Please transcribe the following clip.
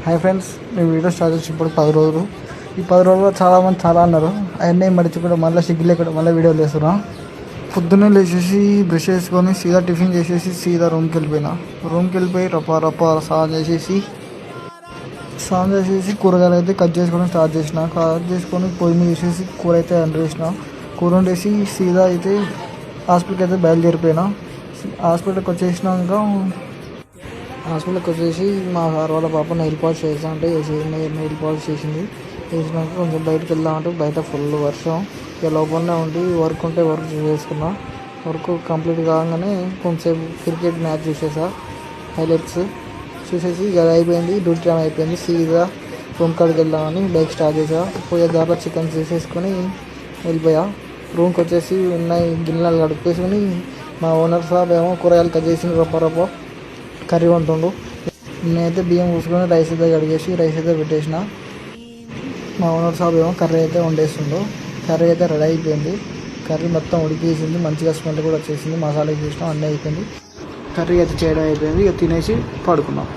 Hi friends, మేము video start చేసి ఇప్పుడు 10 రోజులు. ఈ 10 రోజుల్లో చాలామంది చాలా అన్నారు. అవన్నీ మర్చిపోయి మళ్ళీ సిగ్గులే కూడా మళ్ళీ వీడియోలు చేస్తున్నాం. పొద్దున్నే లేచేసి బ్రష్ చేసుకొని సీదా టిఫిన్ చేసేసి సీదా రూమ్కి వెళ్ళిపోయి రప్ప స్నానం చేసేసి కూరగాయలు అయితే కట్ చేసుకోవడం స్టార్ట్ చేసుకొని పొయ్యి మీద వేసేసి కూర అయితే వండేసిన. కూర వండేసి సీదా అయితే హాస్పిటల్కి అయితే బయలుదేరిపోయినా. హాస్పిటల్కి వచ్చేసి మా సార్ వాళ్ళ పాప నెయిల్ పాలిష్ చేస్తా అంటే నెయిల్ పాలిష్ చేసినాక కొంచెం బయటకు వెళ్దామంటే బయట ఫుల్ వర్షం. ఇక లోపలనే ఉండి వర్క్ ఉంటే వర్క్ చేసుకున్నా. వర్క్ కంప్లీట్ కాగానే కొంచెంసేపు క్రికెట్ మ్యాచ్ చూసేసా, హైలైట్స్ చూసేసి ఇక అయిపోయింది, డ్యూటీ టైం అయిపోయింది. సీదా రూమ్ కాడికి వెళ్దామని బైక్ స్టార్ట్ చేసా. పోయే దారిలో చికెన్ చేసేసుకొని వెళ్ళిపోయా. రూమ్కి వచ్చేసి ఉన్నాయి గిన్నెలు కడుక్కేసుకొని మా ఓనర్ సాబ్ ఏమో కూరగాయలు కట్ చేసి రప్ప కర్రీ వంటుండు. నేనైతే బియ్యం పూసుకొని రైస్ అయితే కడిగేసి రైస్ అయితే పెట్టేసిన. మా ఓనర్ సాబ్ ఏమో కర్రీ అయితే వండేస్తుండు. కర్రీ అయితే రెడీ అయిపోయింది. కర్రీ మొత్తం ఉడికేసింది, మంచిగా స్మెల్ కూడా వచ్చేసింది, మసాలా వేసేసినాం, అన్నీ అయిపోయింది. కర్రీ అయితే చేయడం అయిపోయింది. ఇక తినేసి పడుకున్నాం.